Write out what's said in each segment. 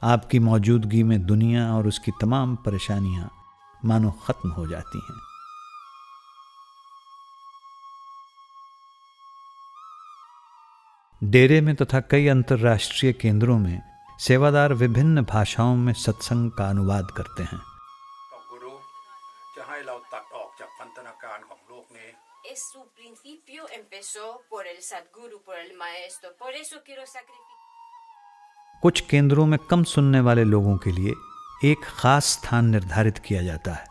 आपकी मौजूदगी में दुनिया और उसकी तमाम परेशानियां मानो खत्म हो जाती हैं। डेरे में तथा कई अंतर्राष्ट्रीय केंद्रों में सेवादार विभिन्न भाषाओं में सत्संग का अनुवाद करते हैं। कुछ केंद्रों में कम सुनने वाले लोगों के लिए एक खास स्थान निर्धारित किया जाता है।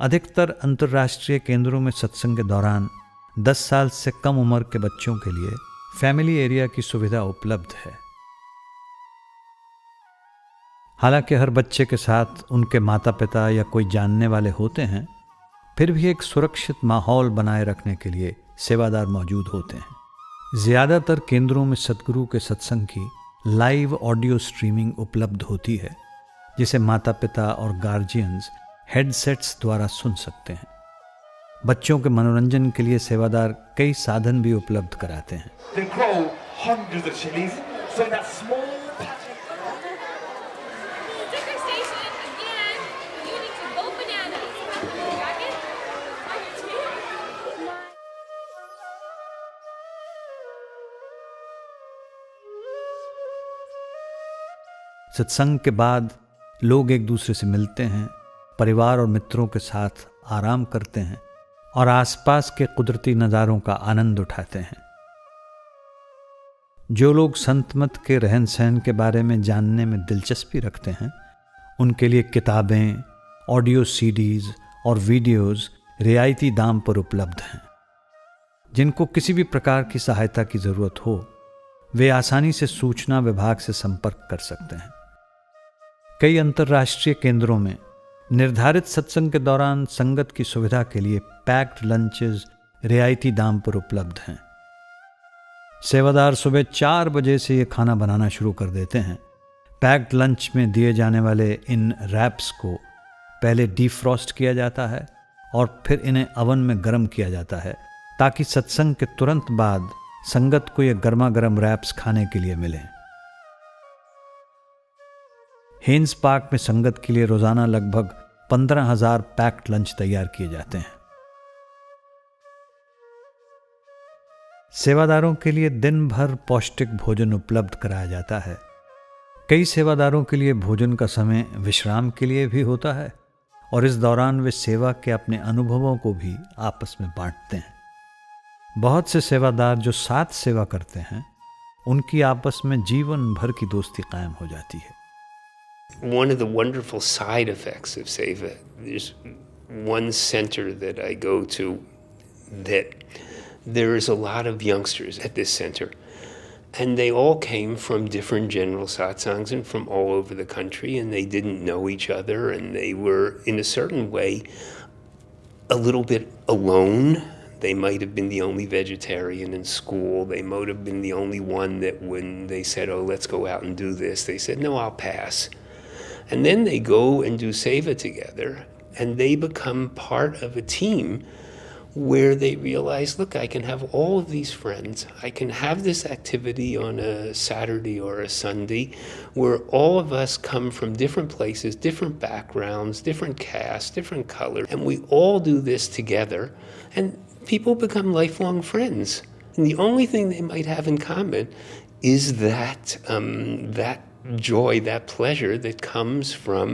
अधिकतर अंतर्राष्ट्रीय केंद्रों में सत्संग के दौरान 10 साल से कम उम्र के बच्चों के लिए फैमिली एरिया की सुविधा उपलब्ध है। हालांकि हर बच्चे के साथ उनके माता पिता या कोई जानने वाले होते हैं, फिर भी एक सुरक्षित माहौल बनाए रखने के लिए सेवादार मौजूद होते हैं। ज़्यादातर केंद्रों में सद्गुरु के सत्संग की लाइव ऑडियो स्ट्रीमिंग उपलब्ध होती है, जिसे माता पिता और गार्जियंस हेडसेट्स द्वारा सुन सकते हैं। बच्चों के मनोरंजन के लिए सेवादार कई साधन भी उपलब्ध कराते हैं। सत्संग के बाद लोग एक दूसरे से मिलते हैं, परिवार और मित्रों के साथ आराम करते हैं और आसपास के कुदरती नज़ारों का आनंद उठाते हैं। जो लोग संत मत के रहन सहन के बारे में जानने में दिलचस्पी रखते हैं, उनके लिए किताबें, ऑडियो सीडीज और वीडियोस रियायती दाम पर उपलब्ध हैं। जिनको किसी भी प्रकार की सहायता की ज़रूरत हो, वे आसानी से सूचना विभाग से संपर्क कर सकते हैं। कई अंतर्राष्ट्रीय केंद्रों में निर्धारित सत्संग के दौरान संगत की सुविधा के लिए पैक्ड लंचेस रियायती दाम पर उपलब्ध हैं। सेवादार सुबह 4 बजे से ये खाना बनाना शुरू कर देते हैं। पैक्ड लंच में दिए जाने वाले इन रैप्स को पहले डीफ्रॉस्ट किया जाता है और फिर इन्हें ओवन में गर्म किया जाता है, ताकि सत्संग के तुरंत बाद संगत को ये गर्मा गर्म रैप्स खाने के लिए मिलें। हेन्स पार्क में संगत के लिए रोजाना लगभग 15,000 पैक्ड लंच तैयार किए जाते हैं। सेवादारों के लिए दिन भर पौष्टिक भोजन उपलब्ध कराया जाता है। कई सेवादारों के लिए भोजन का समय विश्राम के लिए भी होता है और इस दौरान वे सेवा के अपने अनुभवों को भी आपस में बांटते हैं। बहुत से सेवादार जो साथ सेवा करते हैं, उनकी आपस में जीवन भर की दोस्ती कायम हो जाती है। One of the wonderful side effects of Seva, there's one center that I go to that there is a lot of youngsters at this center, and they all came from different general satsangs and from all over the country, and they didn't know each other, and they were in a certain way a little bit alone. They might have been the only vegetarian in school. They might have been the only one that when they said, oh, let's go out and do this, they said, no, I'll pass. And then they go and do Seva together, and they become part of a team where they realize, look, I can have all of these friends. I can have this activity on a Saturday or a Sunday where all of us come from different places, different backgrounds, different castes, different colors, and we all do this together, and people become lifelong friends. And the only thing they might have in common is that joy, that pleasure that comes from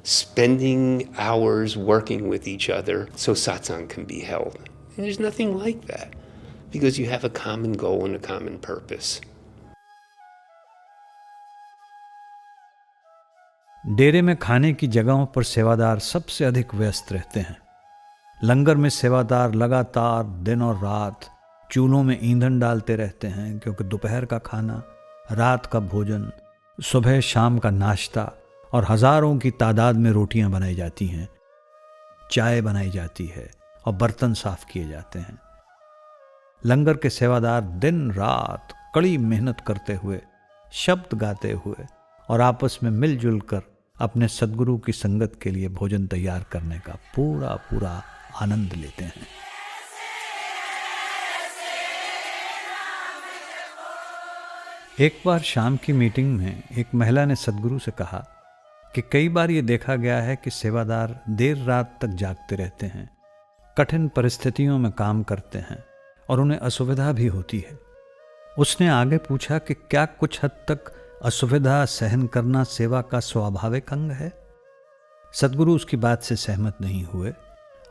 spending hours working with each other so satsang can be held. And there's nothing like that because you have a common goal and a common purpose. डेरे में खाने की जगहों पर सेवादार सबसे अधिक व्यस्त रहते हैं। लंगर में सेवादार लगातार दिन और रात चूल्हों में ईंधन डालते रहते हैं, क्योंकि दोपहर का खाना, रात का भोजन, सुबह शाम का नाश्ता और हजारों की तादाद में रोटियां बनाई जाती हैं, चाय बनाई जाती है और बर्तन साफ किए जाते हैं। लंगर के सेवादार दिन रात कड़ी मेहनत करते हुए, शब्द गाते हुए और आपस में मिलजुल कर अपने सद्गुरु की संगत के लिए भोजन तैयार करने का पूरा आनंद लेते हैं। एक बार शाम की मीटिंग में एक महिला ने सद्गुरु से कहा कि कई बार ये देखा गया है कि सेवादार देर रात तक जागते रहते हैं, कठिन परिस्थितियों में काम करते हैं और उन्हें असुविधा भी होती है। उसने आगे पूछा कि क्या कुछ हद तक असुविधा सहन करना सेवा का स्वाभाविक अंग है? सद्गुरु उसकी बात से सहमत नहीं हुए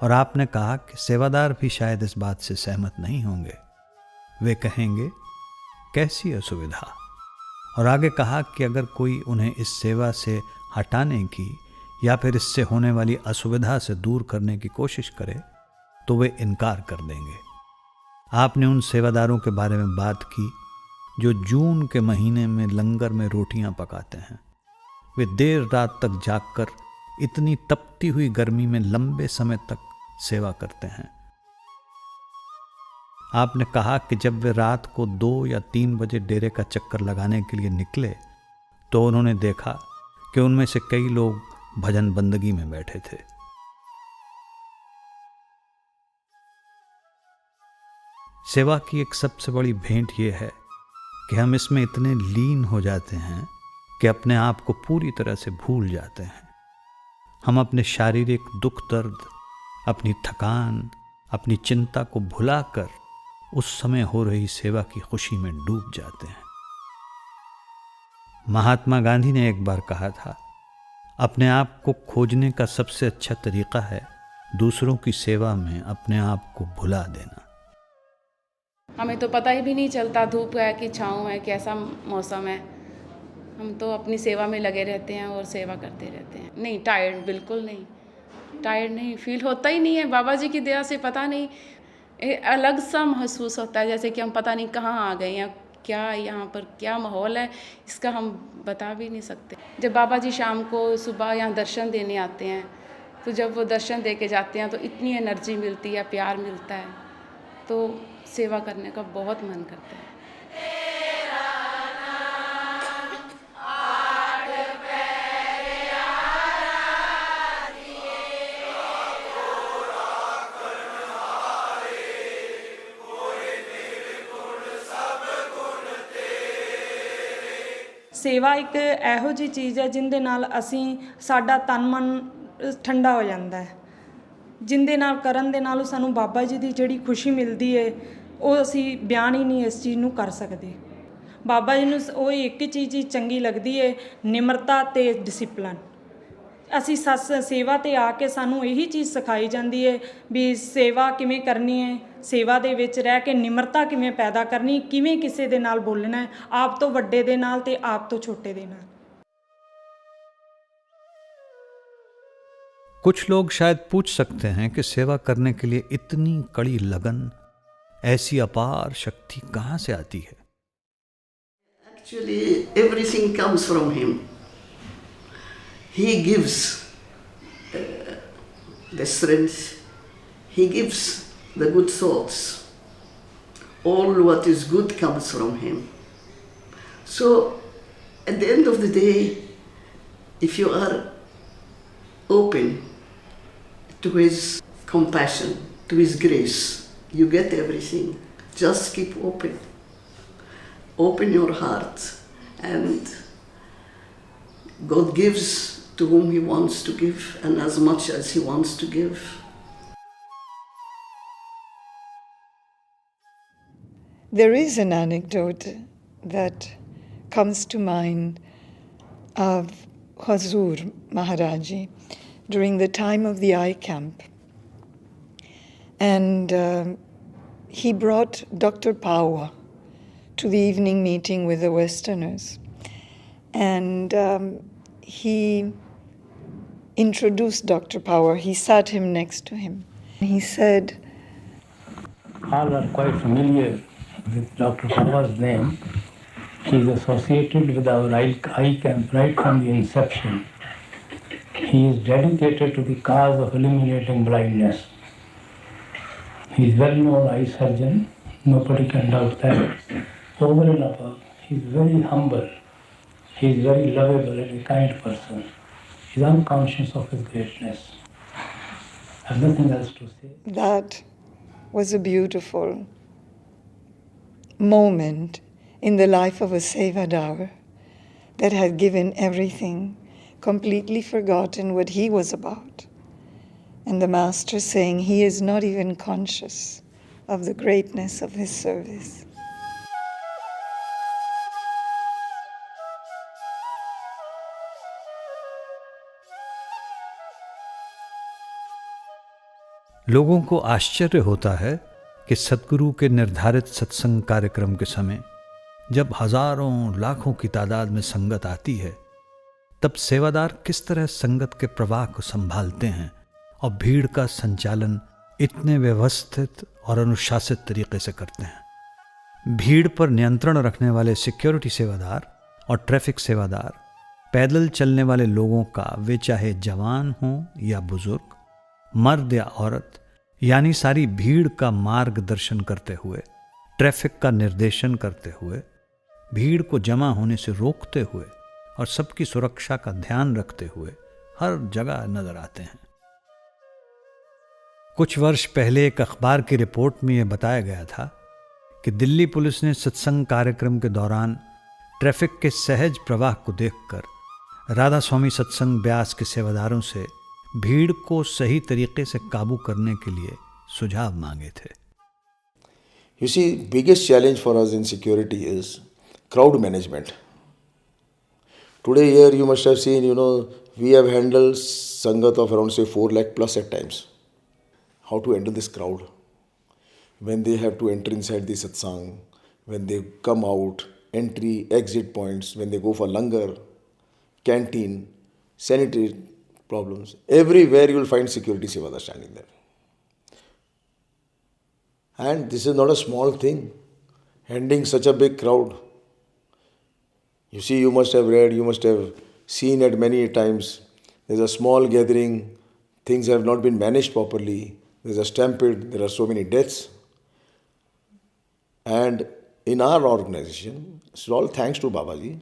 और आपने कहा कि सेवादार भी शायद इस बात से सहमत नहीं होंगे। वे कहेंगे, कैसी असुविधा? और आगे कहा कि अगर कोई उन्हें इस सेवा से हटाने की या फिर इससे होने वाली असुविधा से दूर करने की कोशिश करे तो वे इनकार कर देंगे। आपने उन सेवादारों के बारे में बात की जो जून के महीने में लंगर में रोटियां पकाते हैं। वे देर रात तक जागकर इतनी तपती हुई गर्मी में लंबे समय तक सेवा करते हैं। आपने कहा कि जब वे रात को 2 या 3 बजे डेरे का चक्कर लगाने के लिए निकले तो उन्होंने देखा कि उनमें से कई लोग भजन बंदगी में बैठे थे। सेवा की एक सबसे बड़ी भेंट यह है कि हम इसमें इतने लीन हो जाते हैं कि अपने आप को पूरी तरह से भूल जाते हैं। हम अपने शारीरिक दुख दर्द, अपनी थकान, अपनी चिंता को भुलाकर उस समय हो रही सेवा की खुशी में डूब जाते हैं। महात्मा गांधी ने एक बार कहा था, अपने आप को खोजने का सबसे अच्छा तरीका है दूसरों की सेवा में अपने आप को भुला देना। हमें तो पता ही भी नहीं चलता धूप है कि छाँव है, कैसा मौसम है। हम तो अपनी सेवा में लगे रहते हैं और सेवा करते रहते हैं। नहीं, टायर्ड बिल्कुल नहीं, टायर्ड नहीं फील होता ही नहीं है। बाबा जी की दया से पता नहीं अलग सा महसूस होता है, जैसे कि हम पता नहीं कहाँ आ गए हैं, क्या यहाँ पर क्या माहौल है, इसका हम बता भी नहीं सकते। जब बाबा जी शाम को सुबह यहाँ दर्शन देने आते हैं तो जब वो दर्शन दे के जाते हैं तो इतनी एनर्जी मिलती है, प्यार मिलता है, तो सेवा करने का बहुत मन करता है। सेवा एक ਇਹੋ ਜਿਹੀ ਚੀਜ਼ ਹੈ ਜਿੰਦੇ ਨਾਲ ਅਸੀਂ ਸਾਡਾ ਤਨ ਮਨ ਠੰਡਾ ਹੋ ਜਾਂਦਾ ਹੈ, ਜਿੰਦੇ ਨਾਲ ਕਰਨ ਦੇ ਨਾਲ ਸਾਨੂੰ ਬਾਬਾ ਜੀ ਦੀ ਜਿਹੜੀ ਖੁਸ਼ੀ ਮਿਲਦੀ ਹੈ ਉਹ ਅਸੀਂ ਬਿਆਨ ਹੀ ਨਹੀਂ ਇਸ ਚੀਜ਼ ਨੂੰ ਕਰ ਸਕਦੇ। ਬਾਬਾ ਜੀ ਨੂੰ ਉਹ ਇੱਕ ਹੀ ਚੀਜ਼ ਚੰਗੀ ਲੱਗਦੀ ਹੈ, ਨਿਮਰਤਾ ਤੇ ਡਿਸਪਲਿਨ। ਅਸੀਂ ਸੇਵਾ ਤੇ ਆ ਕੇ ਸਾਨੂੰ ਇਹੀ ਚੀਜ਼ ਸਿਖਾਈ ਜਾਂਦੀ ਹੈ ਵੀ ਸੇਵਾ ਕਿਵੇਂ ਕਰਨੀ ਹੈ, ਸੇਵਾ ਦੇ ਵਿੱਚ ਰਹਿ ਕੇ ਨਿਮਰਤਾ ਕਿਵੇਂ ਪੈਦਾ ਕਰਨੀ, ਕਿਵੇਂ ਕਿਸੇ ਦੇ ਨਾਲ ਬੋਲਣਾ ਹੈ, ਆਪ ਤੋਂ ਵੱਡੇ ਦੇ ਨਾਲ ਤੇ ਆਪ ਤੋਂ ਛੋਟੇ ਦੇ ਨਾਲ। कुछ लोग शायद पूछ सकते हैं कि सेवा करने के लिए इतनी कड़ी लगन, ऐसी अपार शक्ति कहाँ से आती है? Actually, everything comes from him. He gives the strength, he gives the good thoughts. All what is good comes from him. So, at the end of the day, if you are open to his compassion, to his grace, you get everything. Just keep open. Open your heart, and God gives to whom he wants to give and as much as he wants to give. There is an anecdote that comes to mind of Hazur Maharaji during the time of the eye camp. And he brought Dr. Pawa to the evening meeting with the Westerners. And he introduced Dr. Pawa. He sat him next to him. He said, all are quite familiar with Dr. Pawa's name. He is associated with our eye camp right from the inception. He is dedicated to the cause of eliminating blindness. He is well-known eye surgeon. Nobody can doubt that. Over and above, he is very humble. He is very lovable and a kind person. He is unconscious of his greatness. I have nothing else to say. That was a beautiful moment in the life of a Sevadar that had given everything, completely forgotten what he was about. And the Master saying he is not even conscious of the greatness of his service. लोगों को आश्चर्य होता है कि सतगुरु के निर्धारित सत्संग कार्यक्रम के समय जब हजारों लाखों की तादाद में संगत आती है, तब सेवादार किस तरह संगत के प्रवाह को संभालते हैं और भीड़ का संचालन इतने व्यवस्थित और अनुशासित तरीके से करते हैं। भीड़ पर नियंत्रण रखने वाले सिक्योरिटी सेवादार और ट्रैफिक सेवादार पैदल चलने वाले लोगों का, वे चाहे जवान हों या बुजुर्ग, मर्द या औरत, यानी सारी भीड़ का मार्गदर्शन करते हुए, ट्रैफिक का निर्देशन करते हुए, भीड़ को जमा होने से रोकते हुए और सबकी सुरक्षा का ध्यान रखते हुए हर जगह नजर आते हैं। कुछ वर्ष पहले एक अखबार की रिपोर्ट में यह बताया गया था कि दिल्ली पुलिस ने सत्संग कार्यक्रम के दौरान ट्रैफिक के सहज प्रवाह को देखकर राधा स्वामी सत्संग ब्यास के सेवादारों से भीड़ को सही तरीके से काबू करने के लिए सुझाव मांगे थे। You see, biggest challenge for us in security is crowd management. Today here you must have seen, we have handled Sangat of around say 4 lakh plus at times. How to handle this crowd? When they have to enter inside the satsang, when they come out, entry, exit points, when they go for langar, canteen, sanitary problems. Everywhere you will find security sevadar standing there. And this is not a small thing, handling such a big crowd. You see, you must have read, you must have seen it many times. There's a small gathering, things have not been managed properly, there's a stampede, there are so many deaths. And in our organization, it's all thanks to Babaji,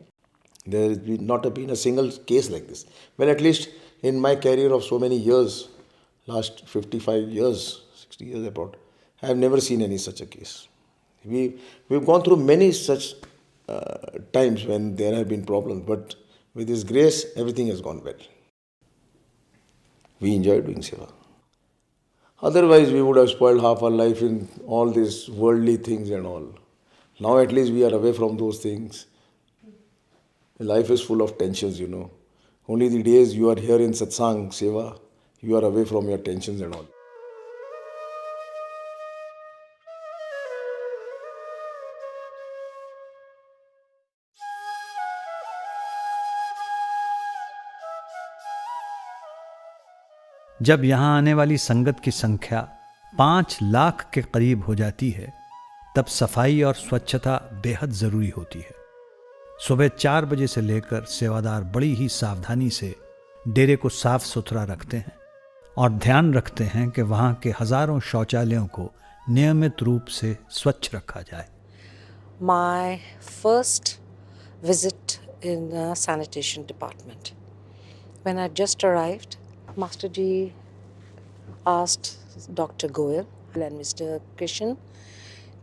there has not been a single case like this. Well, at least in my career of so many years, last 55 years, 60 years about, I have never seen any such a case. We've gone through many such times when there have been problems, but with His grace, everything has gone well. We enjoy doing seva. Otherwise, we would have spoiled half our life in all these worldly things and all. Now at least we are away from those things. Life is full of tensions, Only the days you are here in satsang, seva, you are away from your tensions and all. जब यहाँ आने वाली संगत की संख्या 5 लाख के करीब हो जाती है, तब सफाई और स्वच्छता बेहद ज़रूरी होती है। सुबह 4 बजे से लेकर सेवादार बड़ी ही सावधानी से डेरे को साफ सुथरा रखते हैं और ध्यान रखते हैं कि वहाँ के हजारों शौचालयों को नियमित रूप से स्वच्छ रखा जाए। My first visit in the sanitation department. When I just arrived, Master Ji asked Dr. Goel and Mr. Krishan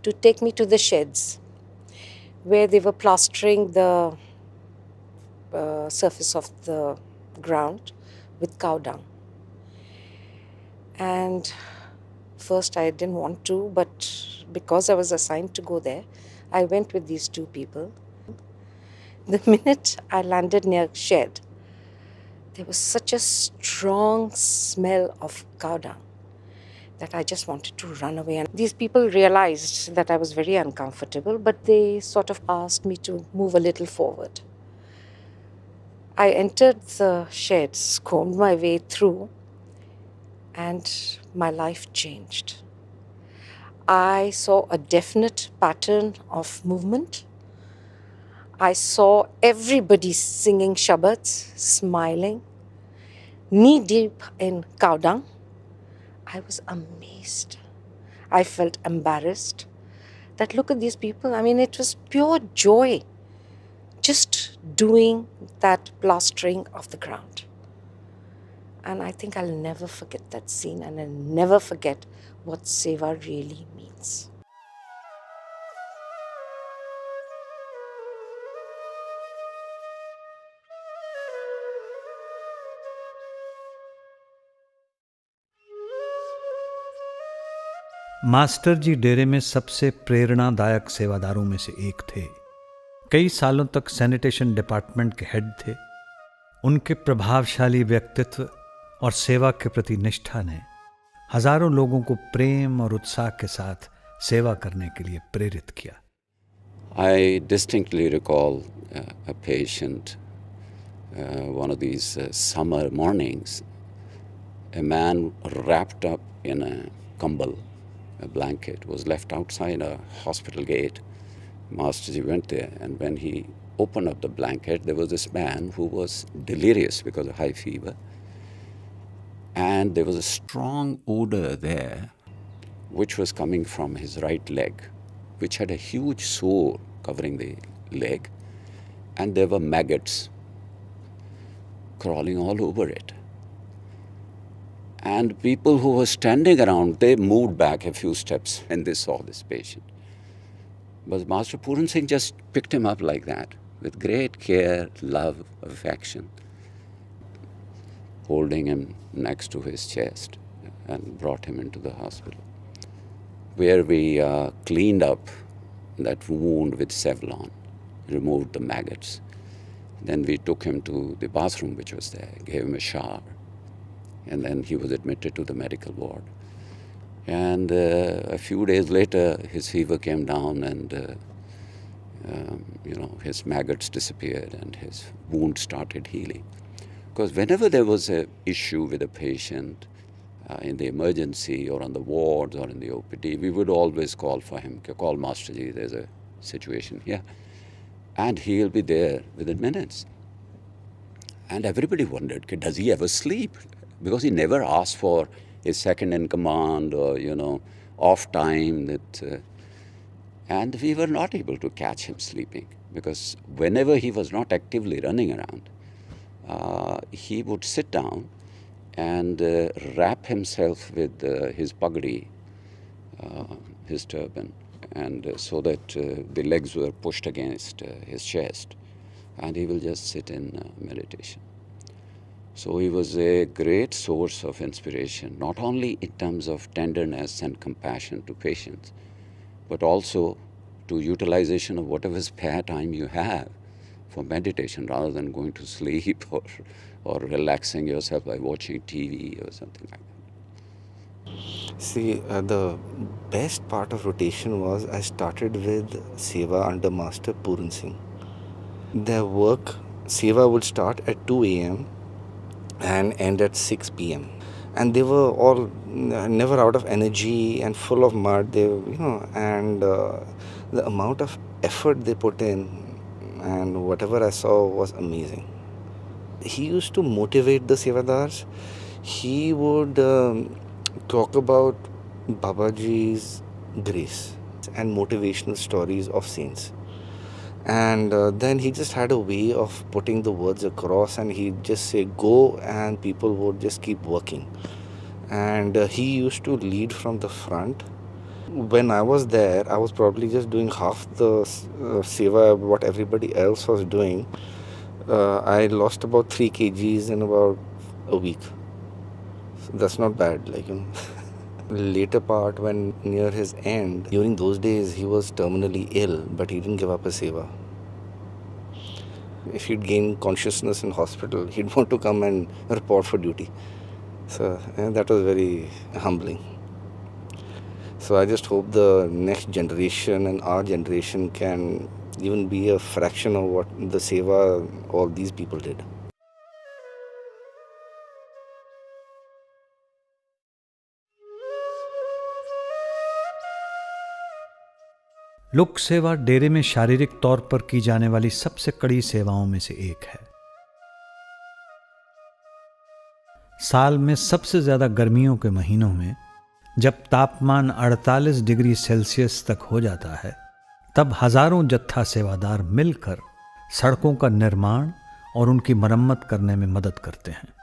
to take me to the sheds where they were plastering the surface of the ground with cow dung. And first I didn't want to, but because I was assigned to go there, I went with these 2 people. The minute I landed near shed, there was such a strong smell of cow dung that I just wanted to run away. And these people realized that I was very uncomfortable, but they sort of asked me to move a little forward. I entered the sheds, combed my way through, and my life changed. I saw a definite pattern of movement. I saw everybody singing Shabads, smiling, knee deep in cow dung. I was amazed. I felt embarrassed that look at these people. I mean, it was pure joy just doing that plastering of the ground. And I think I'll never forget that scene, and I'll never forget what Seva really means. Master ji डेरे में सबसे प्रेरणादायक सेवादारों में से एक थे। कई सालों तक सैनिटेशन डिपार्टमेंट के हेड थे। उनके प्रभावशाली व्यक्तित्व और सेवा के प्रति निष्ठा ने हजारों लोगों को प्रेम और उत्साह के साथ सेवा करने के लिए प्रेरित किया। I distinctly recall a patient, one of these summer mornings, a man wrapped up in a kambal, a blanket, was left outside a hospital gate. Masterji went there, and when he opened up the blanket, there was this man who was delirious because of high fever. And there was a strong odor there, which was coming from his right leg, which had a huge sore covering the leg, and there were maggots crawling all over it. And people who were standing around, they moved back a few steps when they saw this patient. But Master Puran Singh just picked him up like that, with great care, love, affection, holding him next to his chest, and brought him into the hospital, where we cleaned up that wound with Sevlon, removed the maggots. Then we took him to the bathroom which was there, gave him a shower, and then he was admitted to the medical ward. And a few days later, his fever came down, and his maggots disappeared, and his wound started healing. Because whenever there was an issue with a patient, in the emergency or on the wards or in the OPD, we would always call for him, call Master Ji, there's a situation here. And he'll be there within minutes. And everybody wondered, does he ever sleep? Because he never asked for a second in command or, off time. And we were not able to catch him sleeping, because whenever he was not actively running around, he would sit down and wrap himself with his pagdi, his turban, and so that the legs were pushed against his chest, and he will just sit in meditation. So he was a great source of inspiration, not only in terms of tenderness and compassion to patients, but also to utilization of whatever spare time you have for meditation, rather than going to sleep or relaxing yourself by watching TV or something like that. See, the best part of rotation was I started with Sewa under Master Puran Singh. Their work, Sewa would start at 2 a.m. and end at 6 p.m. And they were all never out of energy and full of mud. And the amount of effort they put in and whatever I saw was amazing. He used to motivate the Sevadars. He would talk about Babaji's grace and motivational stories of saints. And then he just had a way of putting the words across, and he'd just say, go, and people would just keep working. And he used to lead from the front. When I was there, I was probably just doing half the seva what everybody else was doing. I lost about 3 kgs in about a week. So that's not bad, Later part, when near his end, during those days, he was terminally ill, but he didn't give up his seva. If he'd gain consciousness in hospital, he'd want to come and report for duty. So that was very humbling. So I just hope the next generation and our generation can even be a fraction of what the seva all these people did. लोक सेवा डेरे में शारीरिक तौर पर की जाने वाली सबसे कड़ी सेवाओं में से एक है। साल में सबसे ज्यादा गर्मियों के महीनों में जब तापमान 48 डिग्री सेल्सियस तक हो जाता है, तब हजारों जत्था सेवादार मिलकर सड़कों का निर्माण और उनकी मरम्मत करने में मदद करते हैं।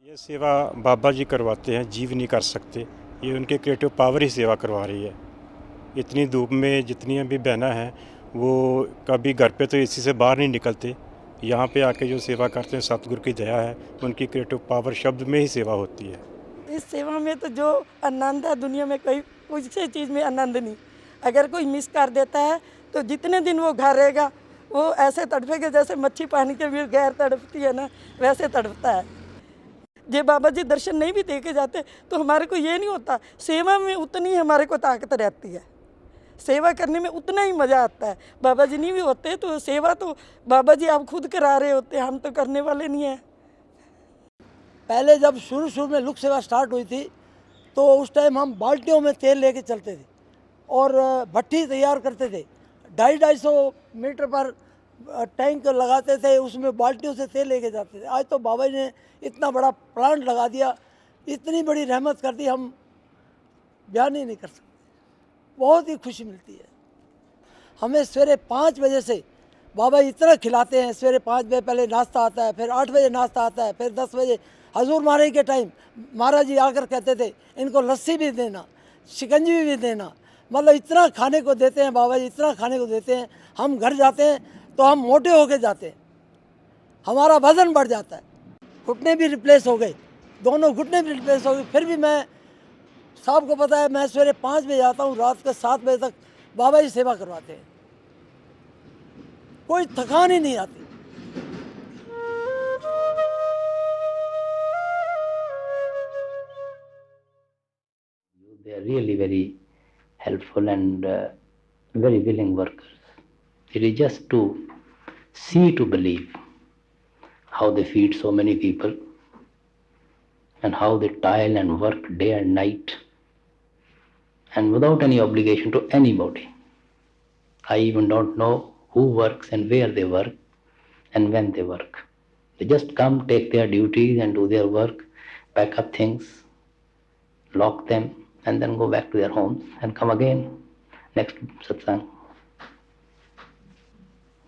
ये सेवा बाबा जी करवाते हैं, जीव नहीं कर सकते। ये उनके क्रिएटिव पावर ही सेवा करवा रही है। इतनी धूप में जितनी भी बहना है, वो कभी घर पे तो एसी से बाहर नहीं निकलते, यहाँ पे आके जो सेवा करते हैं सतगुरु की दया है, उनकी क्रिएटिव पावर शब्द में ही सेवा होती है। इस सेवा में तो जो आनंद है दुनिया में कोई किसी चीज़ में आनंद नहीं। अगर कोई मिस कर देता है तो जितने दिन वो घर रहेगा वो ऐसे तड़पेगा जैसे मच्छी पानी के भी गैर तड़पती है ना, वैसे तड़पता है। जे बाबा जी दर्शन नहीं भी दे के जाते तो हमारे को ये नहीं होता, सेवा में उतनी हमारे को ताकत रहती है, सेवा करने में उतना ही मज़ा आता है। बाबा जी नहीं भी होते तो सेवा तो बाबा जी आप खुद करा रहे होते, हम तो करने वाले नहीं हैं। पहले जब शुरू में लुक सेवा स्टार्ट हुई थी तो उस टाइम हम बाल्टियों में तेल लेके चलते थे और भट्टी तैयार करते थे। 250-250 मीटर पर टैंक लगाते थे, उसमें बाल्टियों से तेल लेके जाते थे। आज तो बाबा जी ने इतना बड़ा प्लांट लगा दिया, इतनी बड़ी रहमत कर दी, हम बयान ही नहीं कर सकते। बहुत ही खुशी मिलती है हमें। सवेरे 5 बजे से बाबा इतना खिलाते हैं। सवेरे 5 बजे पहले नाश्ता आता है, फिर 8 बजे नाश्ता आता है, फिर 10 बजे हजूर महाराज के टाइम महाराज जी आकर कहते थे इनको लस्सी भी देना, शिकंजी भी देना। मतलब इतना खाने को देते हैं बाबा जी, इतना खाने को देते हैं। हम घर जाते हैं तो हम मोटे होके जाते हैं, हमारा वजन बढ़ जाता है। घुटने भी रिप्लेस हो गए, दोनों घुटने भी रिप्लेस हो गए। फिर भी मैं, साहब को पता है, मैं सवेरे 5 बजे आता हूँ, रात के 7 बजे तक बाबा जी सेवा करवाते हैं। कोई थकान ही नहीं आती। They are really very helpful and very willing workers. It is just to see to believe how they feed so many people and how they toil and work day and night and without any obligation to anybody. I even don't know who works and where they work and when they work. They just come, take their duties and do their work, pack up things, lock them, and then go back to their homes and come again next satsang.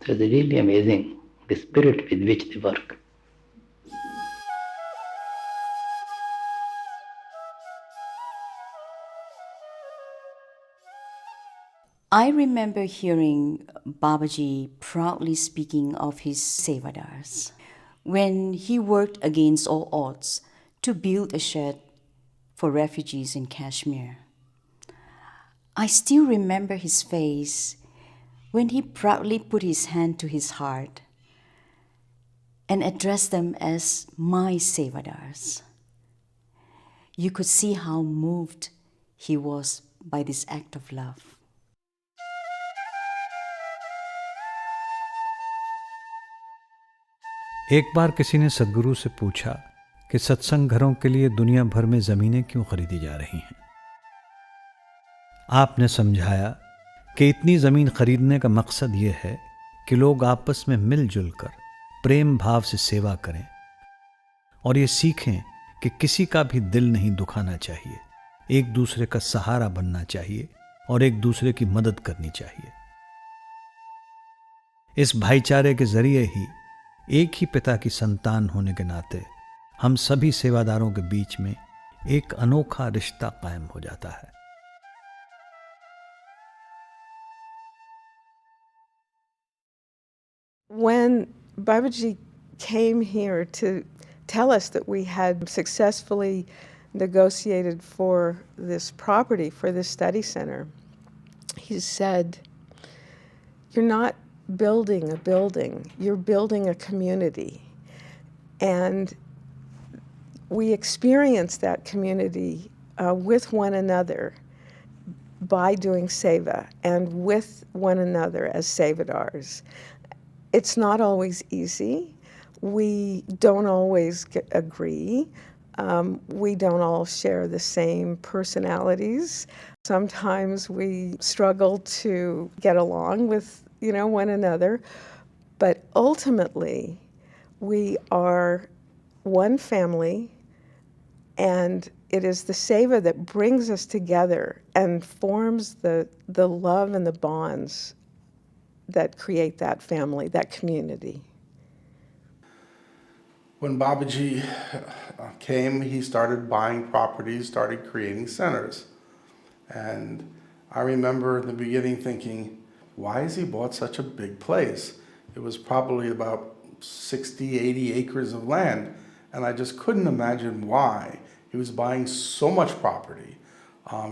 So it's really amazing the spirit with which they work. I remember hearing Babaji proudly speaking of his Sevadars when he worked against all odds to build a shed for refugees in Kashmir. I still remember his face when he proudly put his hand to his heart and addressed them as my Sevadars. You could see how moved he was by this act of love. एक बार किसी ने सद्गुरु से पूछा कि सत्संग घरों के लिए दुनिया भर में जमीनें क्यों खरीदी जा रही हैं। आपने समझाया कि इतनी जमीन खरीदने का मकसद यह है कि लोग आपस में मिलजुल कर प्रेम भाव से सेवा करें और ये सीखें कि किसी का भी दिल नहीं दुखाना चाहिए, एक दूसरे का सहारा बनना चाहिए और एक दूसरे की मदद करनी चाहिए। इस भाईचारे के जरिए ही एक ही पिता की संतान होने के नाते हम सभी सेवादारों के बीच में एक अनोखा रिश्ता कायम हो जाता है। When Babaji came here to tell us that we had successfully negotiated for this property, for this study center, he said, "You're not building a building, you're building a community." And we experience that community with one another by doing seva and with one another as sevadars. It's not always easy. We don't always agree. We don't all share the same personalities. Sometimes we struggle to get along with, one another. But ultimately, we are one family, and it is the seva that brings us together and forms the love and the bonds that create that family, that community. When Babaji came, he started buying properties, started creating centers. And I remember in the beginning thinking, why has he bought such a big place? It was probably about 60, 80 acres of land. And I just couldn't imagine why he was buying so much property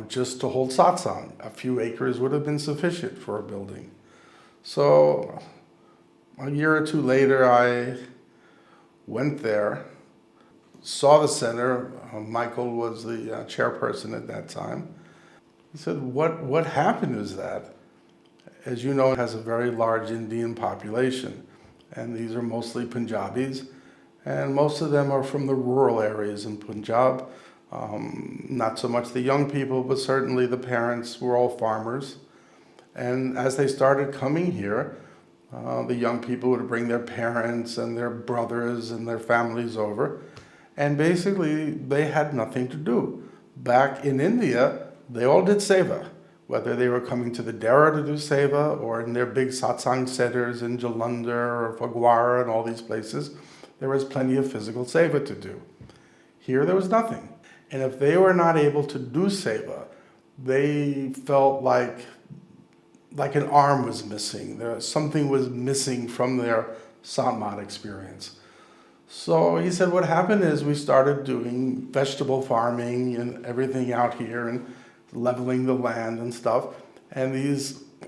just to hold satsang. A few acres would have been sufficient for a building. So a year or two later, I went there, saw the center. Michael was the chairperson at that time. He said, what happened is that, as you know, it has a very large Indian population, and these are mostly Punjabis, and most of them are from the rural areas in Punjab. Not so much the young people, but certainly the parents were all farmers. And as they started coming here, the young people would bring their parents and their brothers and their families over, and basically they had nothing to do. Back in India, they all did seva, whether they were coming to the Dera to do seva or in their big satsang centers in Jalandhar or Phagwara and all these places, there was plenty of physical seva to do. Here there was nothing. And if they were not able to do seva, they felt like an arm was missing. Something was missing from their Satmat experience. So he said what happened is we started doing vegetable farming and everything out here and leveling the land and stuff. And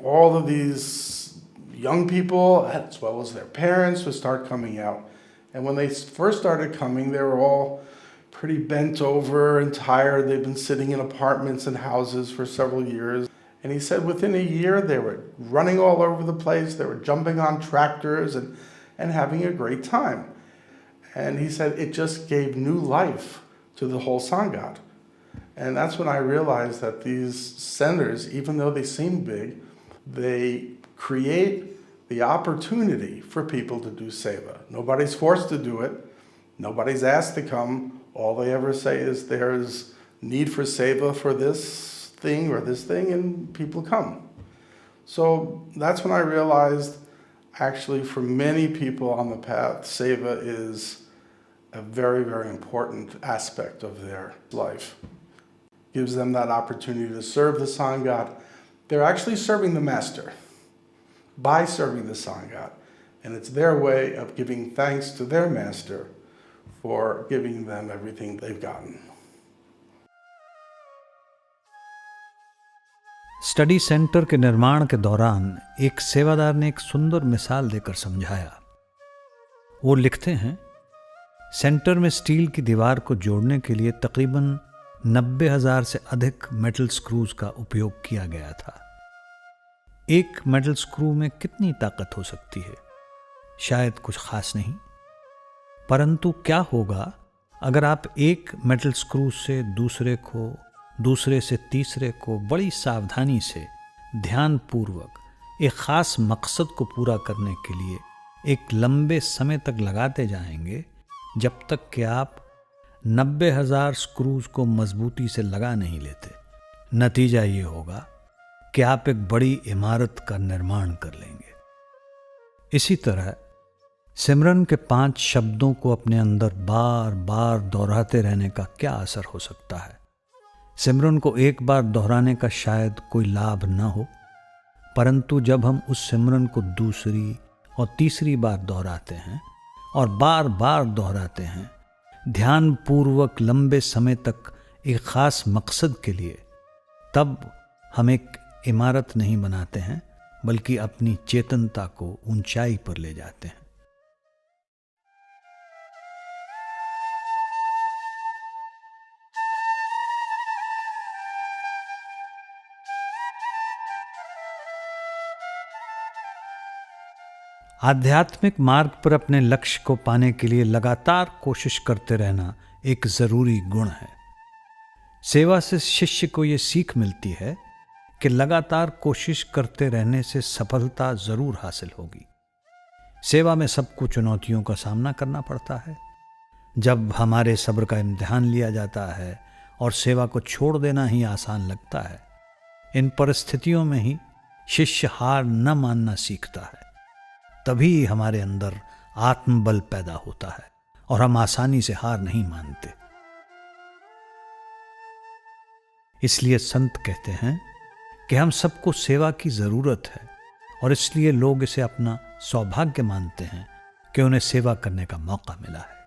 all of these young people, as well as their parents, would start coming out. And when they first started coming, they were all pretty bent over and tired. They'd been sitting in apartments and houses for several years. And he said within a year, they were running all over the place. They were jumping on tractors and having a great time. And he said it just gave new life to the whole Sangat. And that's when I realized that these centers, even though they seem big, they create the opportunity for people to do seva. Nobody's forced to do it. Nobody's asked to come. All they ever say is there's need for seva for this thing or this thing, and people come. So that's when I realized, actually, for many people on the path, seva is a very, very important aspect of their life. Gives them that opportunity to serve the Sangat. They're actually serving the Master by serving the Sangat. And it's their way of giving thanks to their Master for giving them everything they've gotten. Study centre के निर्माण के दौरान एक सेवादार ने एक सुंदर मिसाल देकर समझाया। वो लिखते हैं, सेंटर में स्टील की दीवार को जोड़ने के लिए तकरीबन 90,000 से अधिक मेटल स्क्रूज का उपयोग किया गया था। एक मेटल स्क्रू में कितनी ताकत हो सकती है? शायद कुछ खास नहीं, परंतु क्या होगा अगर आप एक मेटल स्क्रू से दूसरे को, दूसरे से तीसरे को बड़ी सावधानी से, ध्यानपूर्वक एक खास मकसद को पूरा करने के लिए एक लंबे समय तक लगाते जाएंगे, जब तक कि आप 90,000 स्क्रूज को मजबूती से लगा नहीं लेते। नतीजा ये होगा कि आप एक बड़ी इमारत का निर्माण कर लेंगे। इसी तरह सिमरन के 5 शब्दों को अपने अंदर बार बार दोहराते रहने का क्या असर हो सकता है? सिमरन को एक बार दोहराने का शायद कोई लाभ न हो, परंतु जब हम उस सिमरन को दूसरी और तीसरी बार दोहराते हैं और बार बार दोहराते हैं, ध्यानपूर्वक लंबे समय तक एक खास मकसद के लिए, तब हम एक इमारत नहीं बनाते हैं, बल्कि अपनी चेतनता को ऊंचाई पर ले जाते हैं। आध्यात्मिक मार्ग पर अपने लक्ष्य को पाने के लिए लगातार कोशिश करते रहना एक जरूरी गुण है। सेवा से शिष्य को यह सीख मिलती है कि लगातार कोशिश करते रहने से सफलता जरूर हासिल होगी। सेवा में सबको चुनौतियों का सामना करना पड़ता है। जब हमारे सब्र का इम्तिहान लिया जाता है और सेवा को छोड़ देना ही आसान लगता है, इन परिस्थितियों में ही शिष्य हार न मानना सीखता है। तभी हमारे अंदर आत्मबल पैदा होता है और हम आसानी से हार नहीं मानते। इसलिए संत कहते हैं कि हम सबको सेवा की जरूरत है और इसलिए लोग इसे अपना सौभाग्य मानते हैं कि उन्हें सेवा करने का मौका मिला है।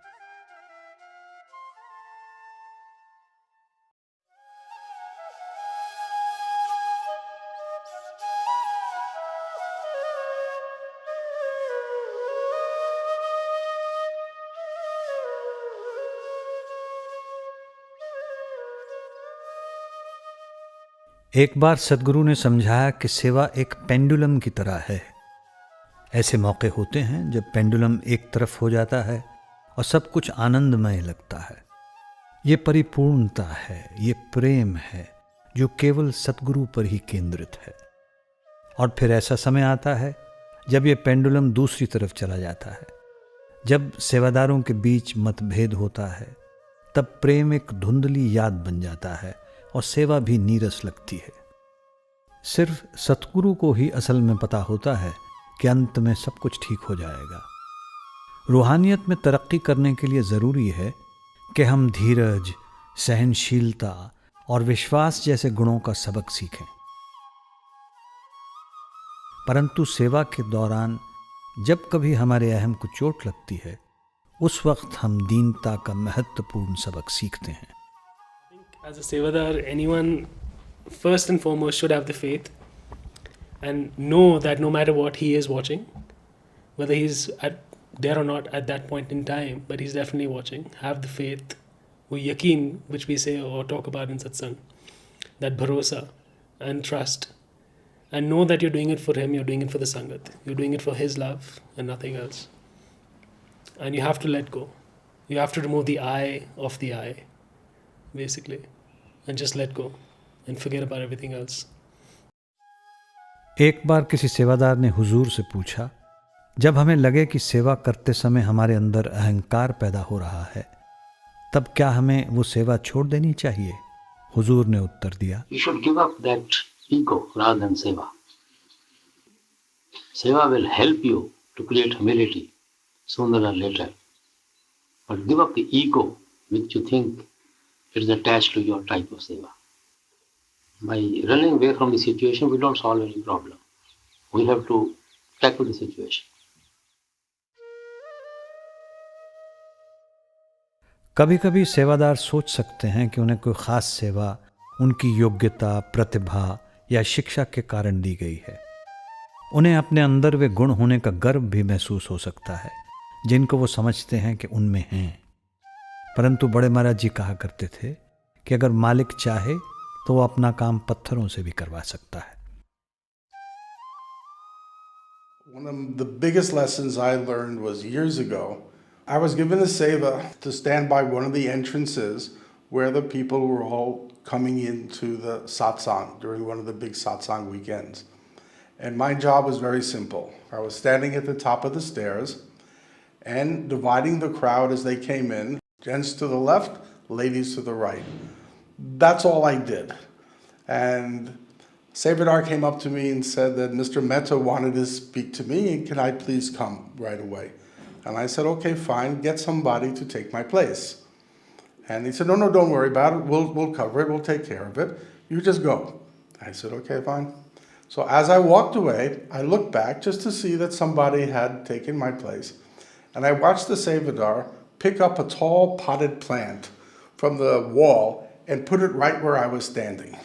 एक बार सदगुरु ने समझाया कि सेवा एक पेंडुलम की तरह है। ऐसे मौके होते हैं जब पेंडुलम एक तरफ हो जाता है और सब कुछ आनंदमय लगता है। ये परिपूर्णता है, ये प्रेम है जो केवल सतगुरु पर ही केंद्रित है। और फिर ऐसा समय आता है जब ये पेंडुलम दूसरी तरफ चला जाता है, जब सेवादारों के बीच मतभेद होता है। तब प्रेम एक धुंधली याद बन जाता है और सेवा भी नीरस लगती है। सिर्फ सतगुरु को ही असल में पता होता है कि अंत में सब कुछ ठीक हो जाएगा। रूहानियत में तरक्की करने के लिए ज़रूरी है कि हम धीरज, सहनशीलता और विश्वास जैसे गुणों का सबक सीखें। परंतु सेवा के दौरान जब कभी हमारे अहम को चोट लगती है, उस वक्त हम दीनता का महत्वपूर्ण सबक सीखते हैं। As a Sevadar, anyone first and foremost should have the faith and know that no matter what, he is watching, whether he's there or not at that point in time, but he's definitely watching. Have the faith, wo yaqeen, which we say or talk about in satsang, that bharosa and trust, and know that you're doing it for him, you're doing it for the sangat, you're doing it for his love and nothing else. And you have to let go. You have to remove the I of the I, basically. And just let go and forget about everything else. एक बार किसी सेवादार ने हुजूर से पूछा, जब हमें लगे कि सेवा करते समय हमारे अंदर अहंकार पैदा हो रहा है, तब क्या हमें वो सेवा छोड़ देनी चाहिए? हुजूर ने उत्तर दिया, You should give up that ego rather than seva. Seva will help you to create humility sooner or later. But give up the ego which you think is attached to your type of seva. By running away from the situation, we don't solve any problem. We have to tackle the situation. कभी कभी सेवादार सोच सकते हैं कि उन्हें कोई खास सेवा उनकी योग्यता, प्रतिभा या शिक्षा के कारण दी गई है। उन्हें अपने अंदर वे गुण होने का गर्व भी महसूस हो सकता है जिनको वो समझते हैं कि उनमें हैं। परंतु बड़े महाराज जी कहा करते थे कि अगर मालिक चाहे तो वो अपना काम पत्थरों से भी करवा सकता है। One of the biggest lessons I learned was years ago. I was given a seva to stand by one of the entrances where the people were all coming into the satsang during one of the big satsang weekends. And my job was very simple. I was standing at the top of the stairs and dividing the crowd as they came in. Gents to the left, ladies to the right. That's all I did. And Sevadar came up to me and said that Mr. Mehta wanted to speak to me, and can I please come right away? And I said, okay, fine, get somebody to take my place. And he said, no, don't worry about it. We'll cover it. We'll take care of it. You just go. I said, okay, fine. So as I walked away, I looked back just to see that somebody had taken my place. And I watched the Sevadar pick up a tall potted plant from the wall and put it right where I was standing.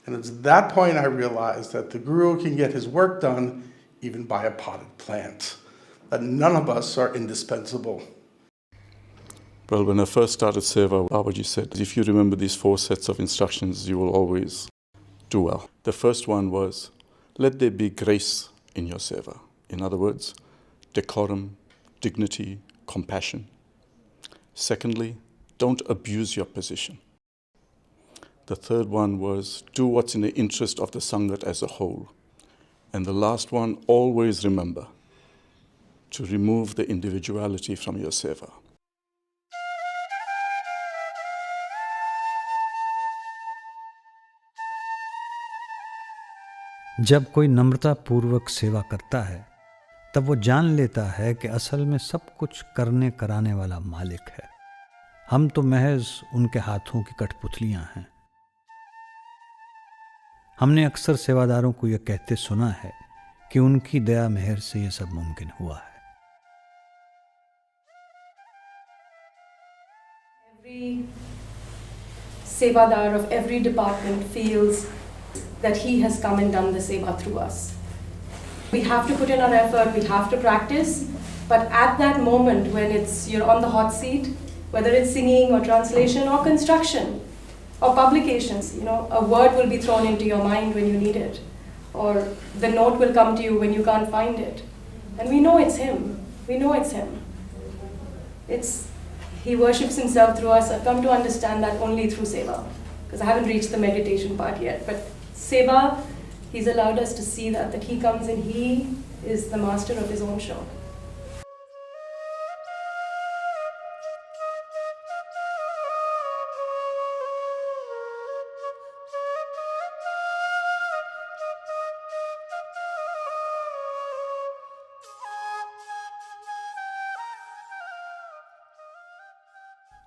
And it's at that point I realized that the Guru can get his work done even by a potted plant, that none of us are indispensable. Well, when I first started Seva, Babaji said, if you remember these 4 sets of instructions, you will always do well. The first one was, let there be grace in your Seva. In other words, decorum, dignity, compassion. Secondly, don't abuse your position. The third one was, do what's in the interest of the Sangat as a whole. And the last one, always remember to remove the individuality from your Seva. जब कोई नम्रता पूर्वक सेवा करता है, तब वो जान लेता है कि असल में सब कुछ करने कराने वाला मालिक है। हम तो महज उनके हाथों की कठपुतलियां हैं। हमने अक्सर सेवादारों को यह कहते सुना है कि उनकी दया मेहर से यह सब मुमकिन हुआ है। Sevadar of every department feels that he has come and done the Seva through us. We have to put in our effort, we have to practice, but at that moment when you're on the hot seat, whether it's singing or translation or construction or publications, a word will be thrown into your mind when you need it, or the note will come to you when you can't find it. And we know it's him. We know it's him. He worships himself through us. I've come to understand that only through Seva, because I haven't reached the meditation part yet. But Seva, he's allowed us to see that he comes and he is the master of his own show.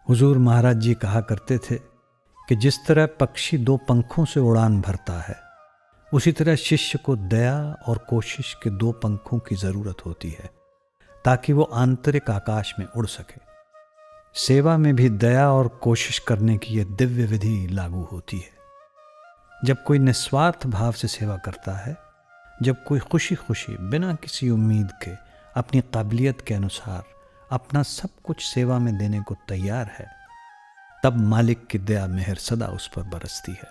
हुजूर महाराज जी कहा करते थे कि जिस तरह पक्षी दो पंखों से उड़ान भरता है, उसी तरह शिष्य को दया और कोशिश के दो पंखों की ज़रूरत होती है ताकि वो आंतरिक आकाश में उड़ सके। सेवा में भी दया और कोशिश करने की ये दिव्य विधि लागू होती है। जब कोई निस्वार्थ भाव से सेवा करता है, जब कोई खुशी खुशी बिना किसी उम्मीद के अपनी काबिलियत के अनुसार अपना सब कुछ सेवा में देने को तैयार है, तब मालिक की दया मेहर सदा उस पर बरसती है।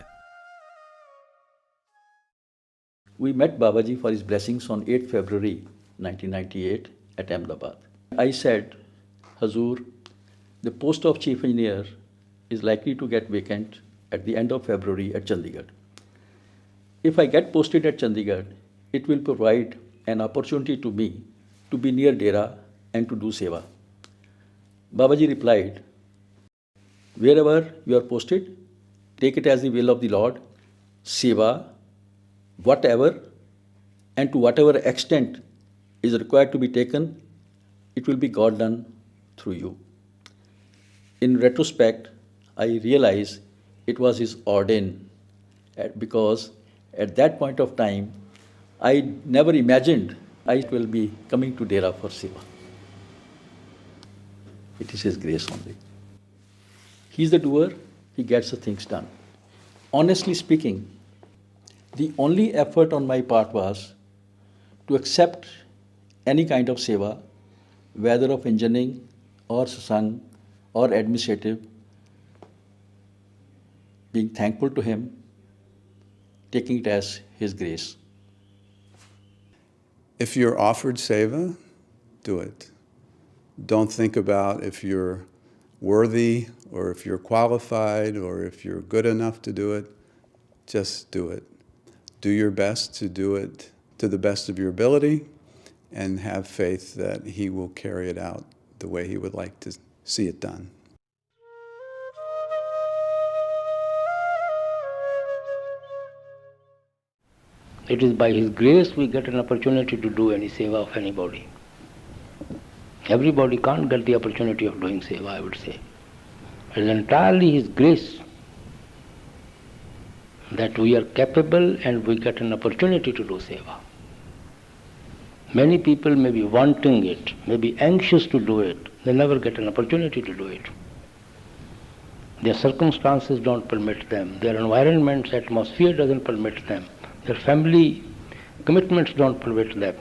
We met Babaji for his blessings on 8 February 1998 at Ahmedabad. I said, Hazur, the post of Chief Engineer is likely to get vacant at the end of February at Chandigarh. If I get posted at Chandigarh, it will provide an opportunity to me to be near Dera and to do Seva. Babaji replied, wherever you are posted, take it as the will of the Lord, Seva, whatever and to whatever extent is required to be taken, it will be God done through you. In retrospect, I realize it was his ordain, because at that point of time, I never imagined I will be coming to Dera for Seva. It is his grace only. He is the doer, he gets the things done. Honestly speaking, the only effort on my part was to accept any kind of seva, whether of engineering or satsang or administrative, being thankful to him, taking it as his grace. If you're offered seva, do it. Don't think about if you're worthy or if you're qualified or if you're good enough to do it. Just do it. Do your best to do it to the best of your ability and have faith that he will carry it out the way he would like to see it done. It is by his grace we get an opportunity to do any seva of anybody. Everybody can't get the opportunity of doing seva, I would say. It is entirely his grace that we are capable and we get an opportunity to do seva. Many people may be wanting it, may be anxious to do it, they never get an opportunity to do it. Their circumstances don't permit them, their environment's atmosphere doesn't permit them, their family commitments don't permit them.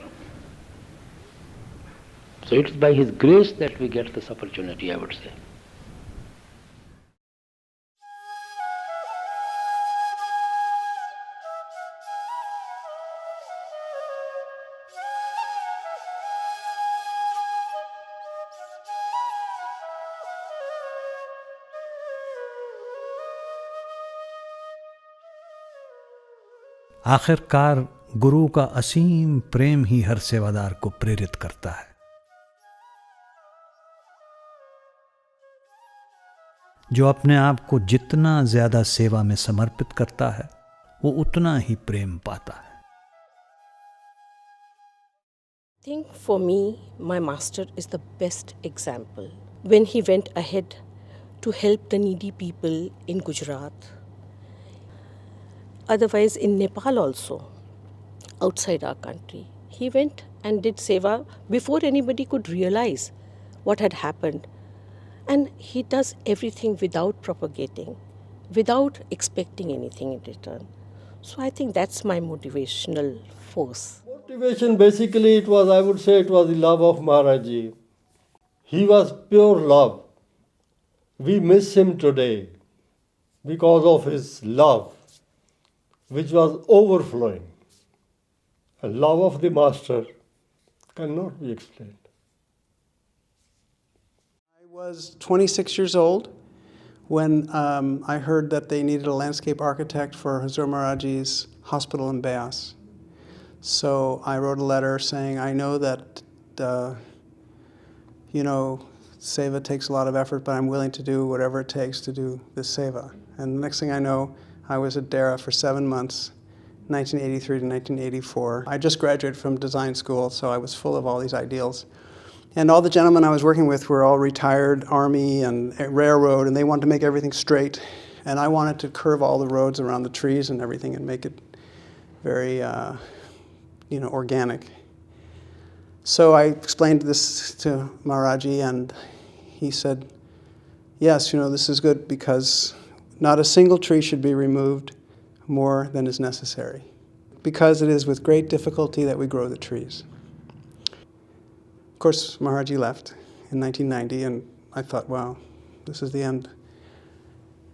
So it's by his grace that we get this opportunity, I would say. आखिरकार गुरु का असीम प्रेम ही हर सेवादार को प्रेरित करता है। जो अपने आप को जितना ज्यादा सेवा में समर्पित करता है, वो उतना ही प्रेम पाता है। I think for me, my master is the best example. When he went ahead to help the needy people in Gujarat, otherwise in Nepal also, outside our country, he went and did seva before anybody could realize what had happened. And he does everything without propagating, without expecting anything in return. So I think that's my motivational force. Motivation, basically, it was, I would say, it was the love of Maharaji. He was pure love. We miss him today because of his love, which was overflowing. A love of the master cannot be explained. I was 26 years old when I heard that they needed a landscape architect for Hazur Maharaji's hospital in Beas. So I wrote a letter saying, I know that, seva takes a lot of effort, but I'm willing to do whatever it takes to do this seva. And the next thing I know, I was at Dera for 7 months, 1983 to 1984. I just graduated from design school, so I was full of all these ideals. And all the gentlemen I was working with were all retired Army and railroad, and they wanted to make everything straight. And I wanted to curve all the roads around the trees and everything and make it very, organic. So I explained this to Maharaji, and he said, yes, this is good because not a single tree should be removed more than is necessary, because it is with great difficulty that we grow the trees. Of course, Maharaji left in 1990, and I thought, wow, this is the end.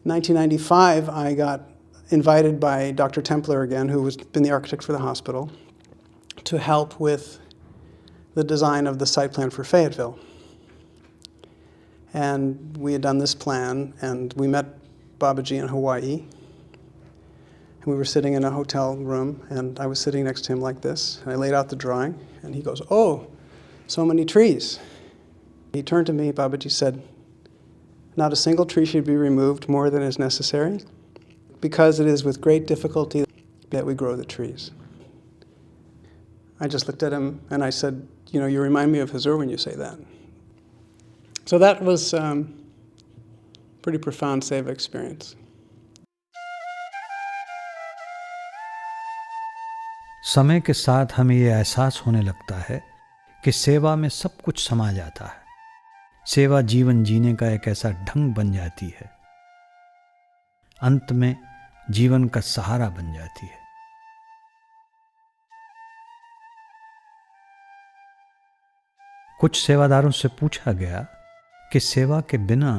In 1995, I got invited by Dr. Templer again, who has been the architect for the hospital, to help with the design of the site plan for Fayetteville. And we had done this plan, and we met Babaji in Hawaii. And we were sitting in a hotel room, and I was sitting next to him like this, and I laid out the drawing, and he goes, oh, so many trees. He turned to me, Babaji said, not a single tree should be removed more than is necessary, because it is with great difficulty that we grow the trees. I just looked at him and I said, you remind me of Hazur when you say that. So that was pretty profound seva experience. समय के साथ हमें ये एहसास होने लगता है कि सेवा में सब कुछ समा जाता है। सेवा जीवन जीने का एक ऐसा ढंग बन जाती है, अंत में जीवन का सहारा बन जाती है। कुछ सेवादारों से पूछा गया कि सेवा के बिना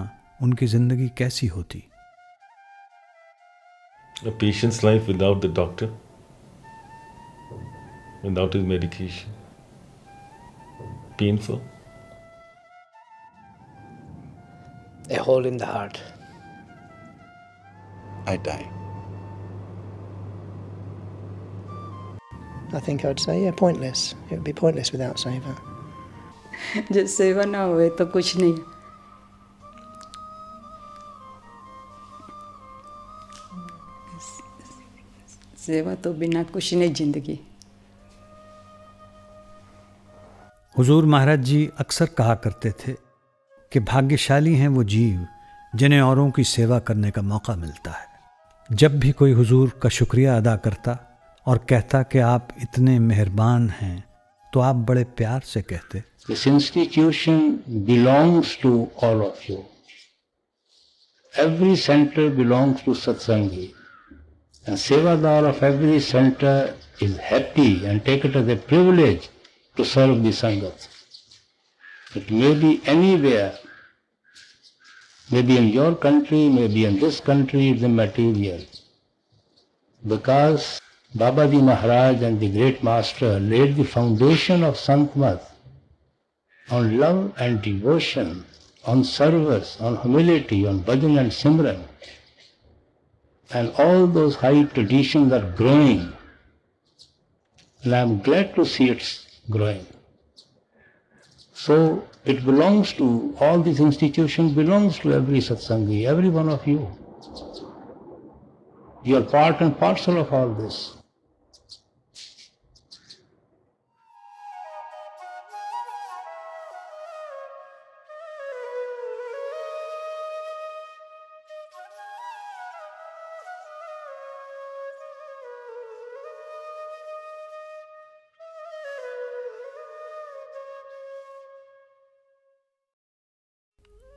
उनकी जिंदगी कैसी होती। A patient's life without the doctor, without his medication, painful. A hole in the heart. I die. I think I'd say, pointless. It would be pointless without seva. जब सेवा ना होए तो कुछ नहीं। सेवा तो बिना कुछ नहीं जिंदगी। हुजूर महाराज जी अक्सर कहा करते थे कि भाग्यशाली हैं वो जीव जिन्हें औरों की सेवा करने का मौका मिलता है। जब भी कोई हुजूर का शुक्रिया अदा करता और कहता कि आप इतने मेहरबान हैं, तो आप बड़े प्यार से कहते, This institution belongs to all of you. Every center belongs to Satsangi. And Sevadar of every center is happy and take it as a privilege to serve the Sangat. It may be anywhere, maybe in your country, maybe in this country, it's immaterial. Because Babaji Maharaj and the great master laid the foundation of Santmat on love and devotion, on service, on humility, on bhajan and simran. And all those high traditions are growing. And I am glad to see it's growing. So it belongs to, all these institutions belongs to every satsangi, every one of you. You are part and parcel of all this.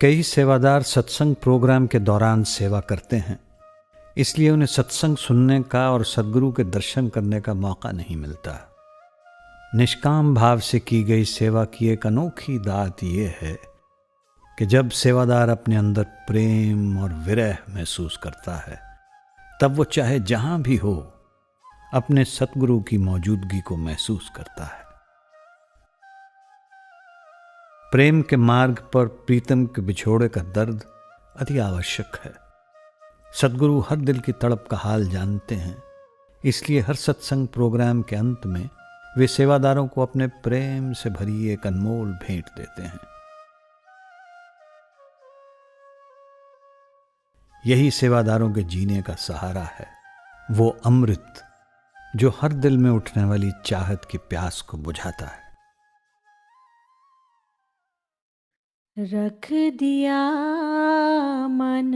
कई सेवादार सत्संग programme के दौरान सेवा करते हैं इसलिए उन्हें सत्संग सुनने का और सद्गुरु के दर्शन करने का मौका नहीं मिलता। निष्काम भाव से की गई सेवा की एक अनोखी दात ये है कि जब सेवादार अपने अंदर प्रेम और विरह महसूस करता है, तब वो चाहे जहां भी हो अपने सतगुरु की मौजूदगी को महसूस करता है। प्रेम के मार्ग पर प्रीतम के बिछोड़े का दर्द अति आवश्यक है। सद्गुरु हर दिल की तड़प का हाल जानते हैं, इसलिए हर सत्संग प्रोग्राम के अंत में वे सेवादारों को अपने प्रेम से भरी एक अनमोल भेंट देते हैं। यही सेवादारों के जीने का सहारा है, वो अमृत जो हर दिल में उठने वाली चाहत की प्यास को बुझाता है। रख दिया मन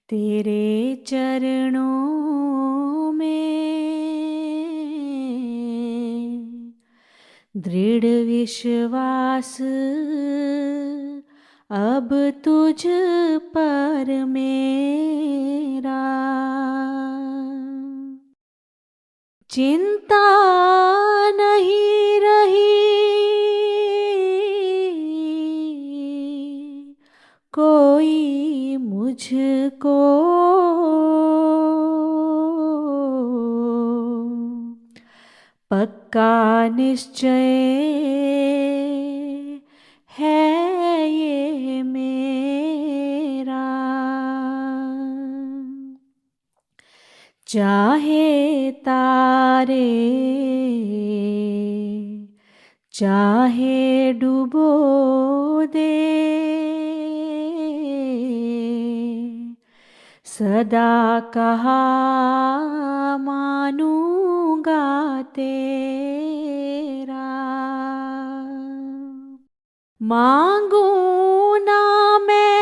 तेरे चरणों में, दृढ़ विश्वास अब तुझ पर मेरा, चिंता नहीं रही कोई मुझको, पक्का निश्चय है ये मेरा, चाहे तारे चाहे डुबो दे, सदा कहा मानूंगा तेरा, मांगू ना मैं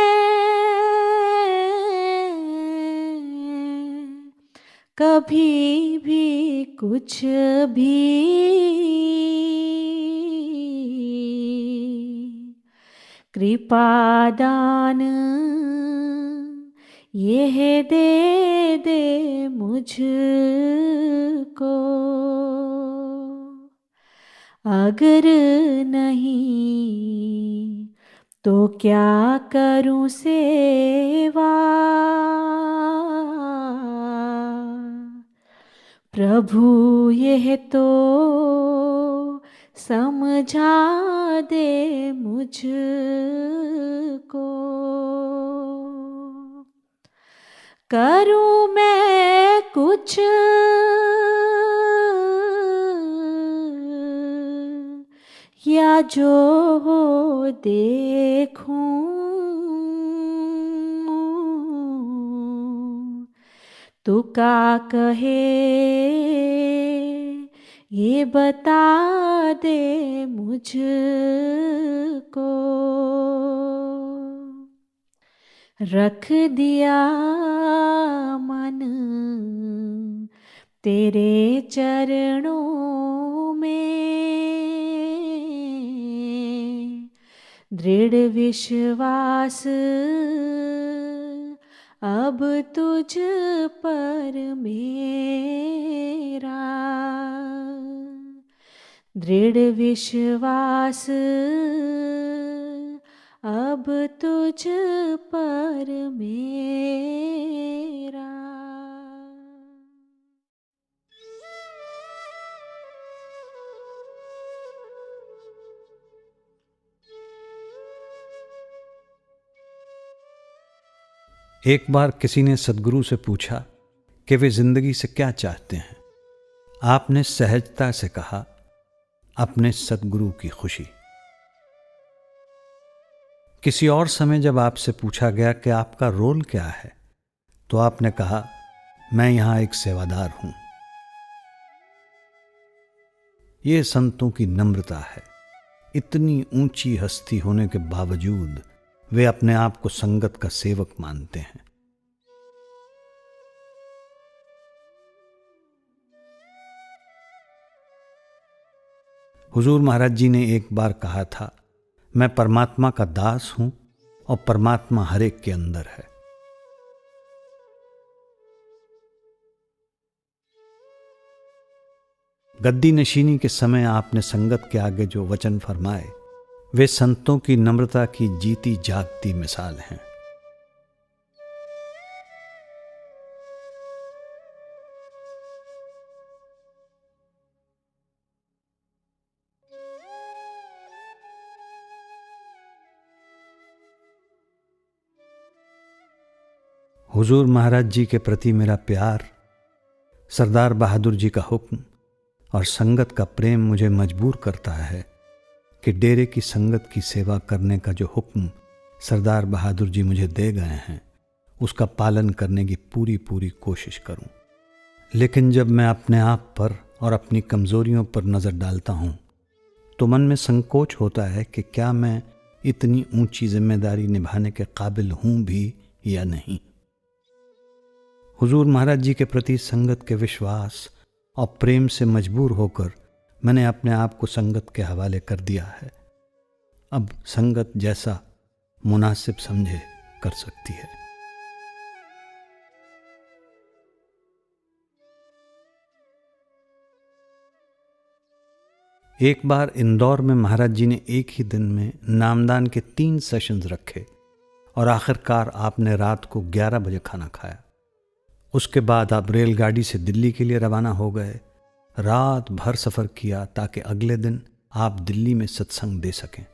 कभी भी कुछ भी, कृपा दान यह दे दे मुझको, अगर नहीं तो क्या करूं सेवा, प्रभु यह तो समझा दे मुझको, करूं मैं कुछ या जो हो देखूं, तू का कहे ये बता दे मुझको, रख दिया मन तेरे चरणों में, दृढ़ विश्वास अब तुझ पर मेरा, दृढ़ विश्वास अब तुझ पर मेरा। एक बार किसी ने सद्गुरु से पूछा कि वे जिंदगी से क्या चाहते हैं। आपने सहजता से कहा, अपने सद्गुरु की खुशी। किसी और समय जब आपसे पूछा गया कि आपका रोल क्या है, तो आपने कहा, मैं यहां एक सेवादार हूं। ये संतों की नम्रता है। इतनी ऊंची हस्ती होने के बावजूद वे अपने आप को संगत का सेवक मानते हैं। हुजूर महाराज जी ने एक बार कहा था, मैं परमात्मा का दास हूं और परमात्मा हर एक के अंदर है। गद्दी नशीनी के समय आपने संगत के आगे जो वचन फरमाए वे संतों की नम्रता की जीती जागती मिसाल हैं। हुजूर महाराज जी के प्रति मेरा प्यार, सरदार बहादुर जी का हुक्म और संगत का प्रेम मुझे मजबूर करता है कि डेरे की संगत की सेवा करने का जो हुक्म सरदार बहादुर जी मुझे दे गए हैं उसका पालन करने की पूरी कोशिश करूं। लेकिन जब मैं अपने आप पर और अपनी कमज़ोरियों पर नज़र डालता हूं तो मन में संकोच होता है कि क्या मैं इतनी ऊंची जिम्मेदारी निभाने के काबिल हूं भी या नहीं। हुजूर महाराज जी के प्रति संगत के विश्वास और प्रेम से मजबूर होकर मैंने अपने आप को संगत के हवाले कर दिया है। अब संगत जैसा मुनासिब समझे कर सकती है। एक बार इंदौर में महाराज जी ने एक ही दिन में नामदान के 3 सेशंस रखे और आखिरकार आपने रात को 11 बजे खाना खाया। उसके बाद आप रेलगाड़ी से दिल्ली के लिए रवाना हो गए। रात भर सफ़र किया ताकि अगले दिन आप दिल्ली में सत्संग दे सकें।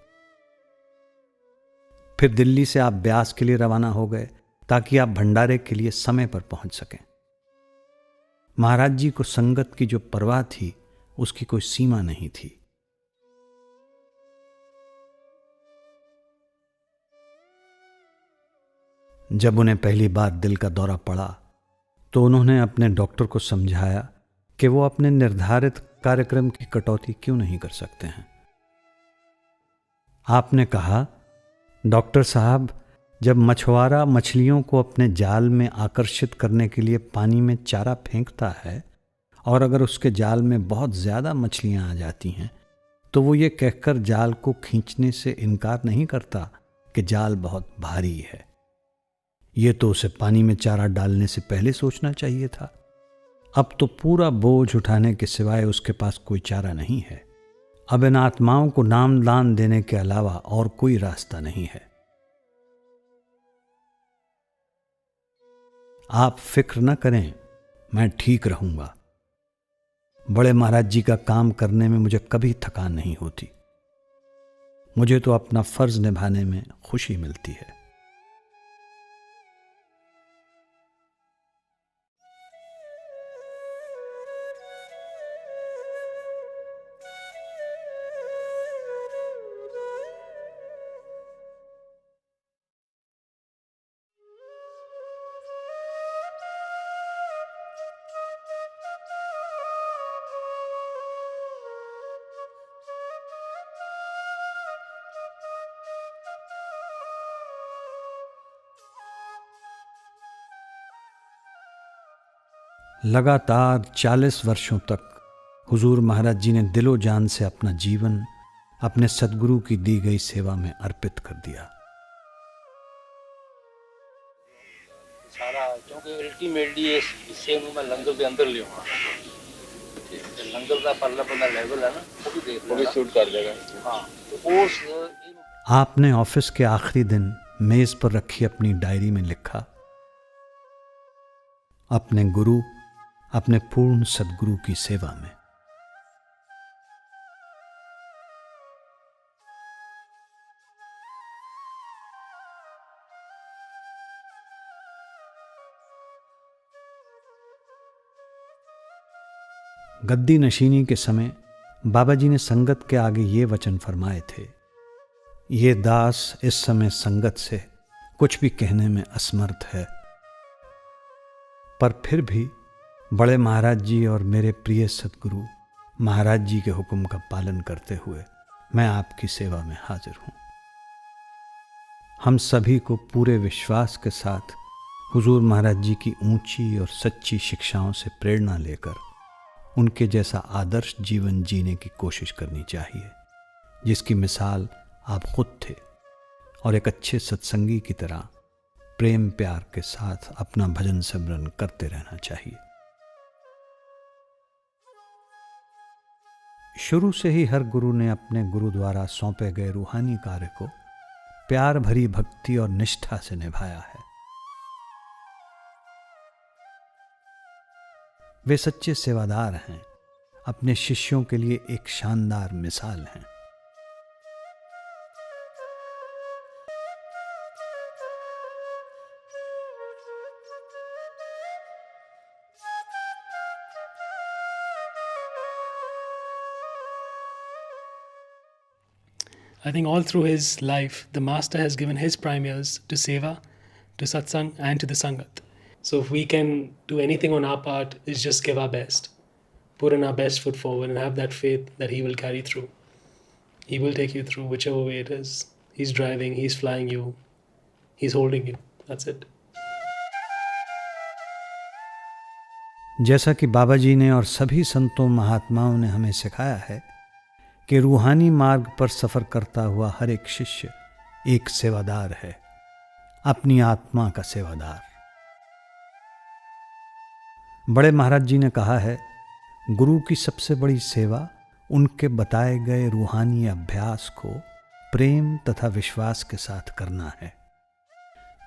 फिर दिल्ली से आप ब्यास के लिए रवाना हो गए ताकि आप भंडारे के लिए समय पर पहुंच सकें। महाराज जी को संगत की जो परवाह थी उसकी कोई सीमा नहीं थी। जब उन्हें पहली बार दिल का दौरा पड़ा तो उन्होंने अपने डॉक्टर को समझाया कि वो अपने निर्धारित कार्यक्रम की कटौती क्यों नहीं कर सकते हैं। आपने कहा, डॉक्टर साहब, जब मछुआरा मछलियों को अपने जाल में आकर्षित करने के लिए पानी में चारा फेंकता है और अगर उसके जाल में बहुत ज़्यादा मछलियां आ जाती हैं तो वो ये कहकर जाल को खींचने से इनकार नहीं करता कि जाल बहुत भारी है। ये तो उसे पानी में चारा डालने से पहले सोचना चाहिए था। अब तो पूरा बोझ उठाने के सिवाय उसके पास कोई चारा नहीं है। अब इन आत्माओं को नाम दान देने के अलावा और कोई रास्ता नहीं है। आप फिक्र न करें, मैं ठीक रहूंगा। बड़े महाराज जी का काम करने में मुझे कभी थकान नहीं होती। मुझे तो अपना फर्ज निभाने में खुशी मिलती है। लगातार 40 वर्षों तक हुजूर महाराज जी ने दिलो जान से अपना जीवन अपने सदगुरु की दी गई सेवा में अर्पित कर दिया। सारा क्योंकि अल्टीमेटली इससे मैं लंगर के अंदर ले लंगर का परला बंदा लेवल है ना, वो भी देख लो, शूट कर देगा। हाँ, तो उस आपने ऑफिस के आखिरी दिन मेज पर रखी अपनी डायरी में लिखा, अपने गुरु अपने पूर्ण सदगुरु की सेवा में। गद्दी नशीनी के समय बाबा जी ने संगत के आगे ये वचन फरमाए थे, ये दास इस समय संगत से कुछ भी कहने में असमर्थ है, पर फिर भी बड़े महाराज जी और मेरे प्रिय सतगुरु महाराज जी के हुक्म का पालन करते हुए मैं आपकी सेवा में हाजिर हूँ। हम सभी को पूरे विश्वास के साथ हुजूर महाराज जी की ऊंची और सच्ची शिक्षाओं से प्रेरणा लेकर उनके जैसा आदर्श जीवन जीने की कोशिश करनी चाहिए, जिसकी मिसाल आप खुद थे, और एक अच्छे सत्संगी की तरह प्रेम प्यार के साथ अपना भजन सिमरन करते रहना चाहिए। शुरू से ही हर गुरु ने अपने गुरु द्वारा सौंपे गए रूहानी कार्य को प्यार भरी भक्ति और निष्ठा से निभाया है। वे सच्चे सेवादार हैं, अपने शिष्यों के लिए एक शानदार मिसाल हैं। I think all through his life, the Master has given his prime years to Seva, to Satsang, and to the Sangat. So if we can do anything on our part, is just give our best, put in our best foot forward, and have that faith that he will carry through. He will take you through whichever way it is. He's driving, he's flying you, he's holding you. That's it. जैसा कि बाबा जी ने और सभी संतों महात्माओं ने हमें सिखाया है कि रूहानी मार्ग पर सफर करता हुआ हर एक शिष्य एक सेवादार है, अपनी आत्मा का सेवादार। बड़े महाराज जी ने कहा है, गुरु की सबसे बड़ी सेवा उनके बताए गए रूहानी अभ्यास को प्रेम तथा विश्वास के साथ करना है,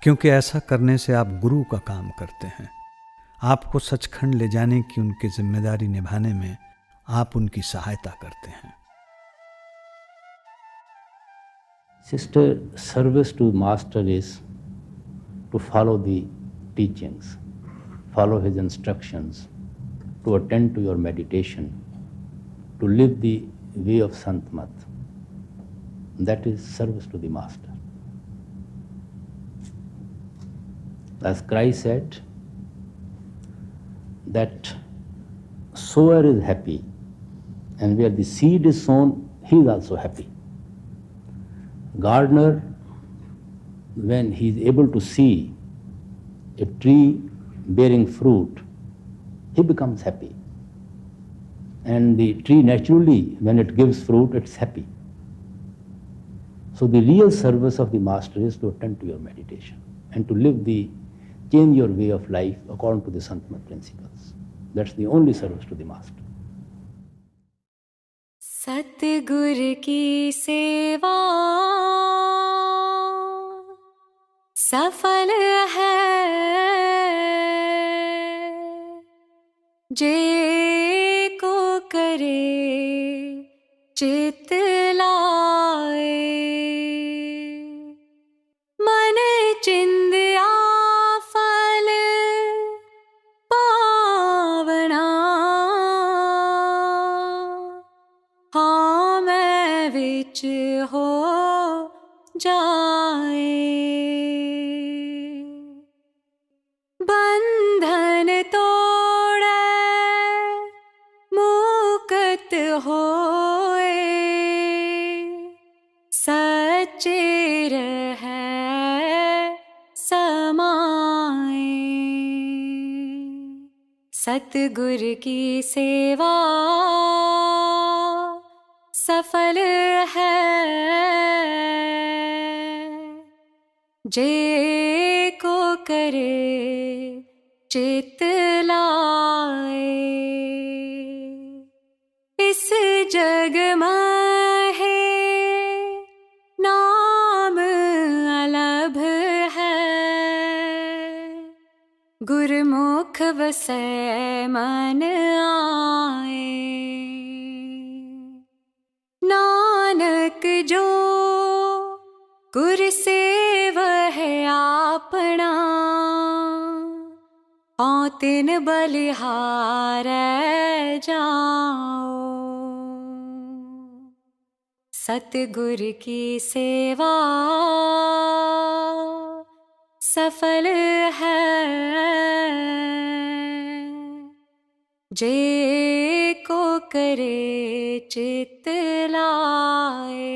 क्योंकि ऐसा करने से आप गुरु का काम करते हैं। आपको सचखंड ले जाने की उनकी जिम्मेदारी निभाने में आप उनकी सहायता करते हैं। Sister, service to Master is to follow the teachings, follow his instructions, to attend to your meditation, to live the way of Sant-mat. That is service to the Master. As Christ said, that sower is happy, and where the seed is sown, he is also happy. Gardener, when he is able to see a tree bearing fruit, he becomes happy. And the tree naturally, when it gives fruit, it's happy. So the real service of the Master is to attend to your meditation and to change your way of life according to the Sant-mat principles. That's the only service to the Master. सतगुर की सेवा सफल है, जे को करे चित लाए, मन चिंदिया फल पावना, हाँ मैं विच हो जाए, बंधन तोड़े मुक्त होए, सच्चे रहे समाए। सतगुर की सेवा सफल है, जे को करे चित लाए, इस जग में है नाम अलभ है, गुरमुख वसै मन आए, नानक जो गुर सेव है आपना, औ तिन बलिहार जाओ। सतगुर की सेवा सफल है, जे को करे चित लाए।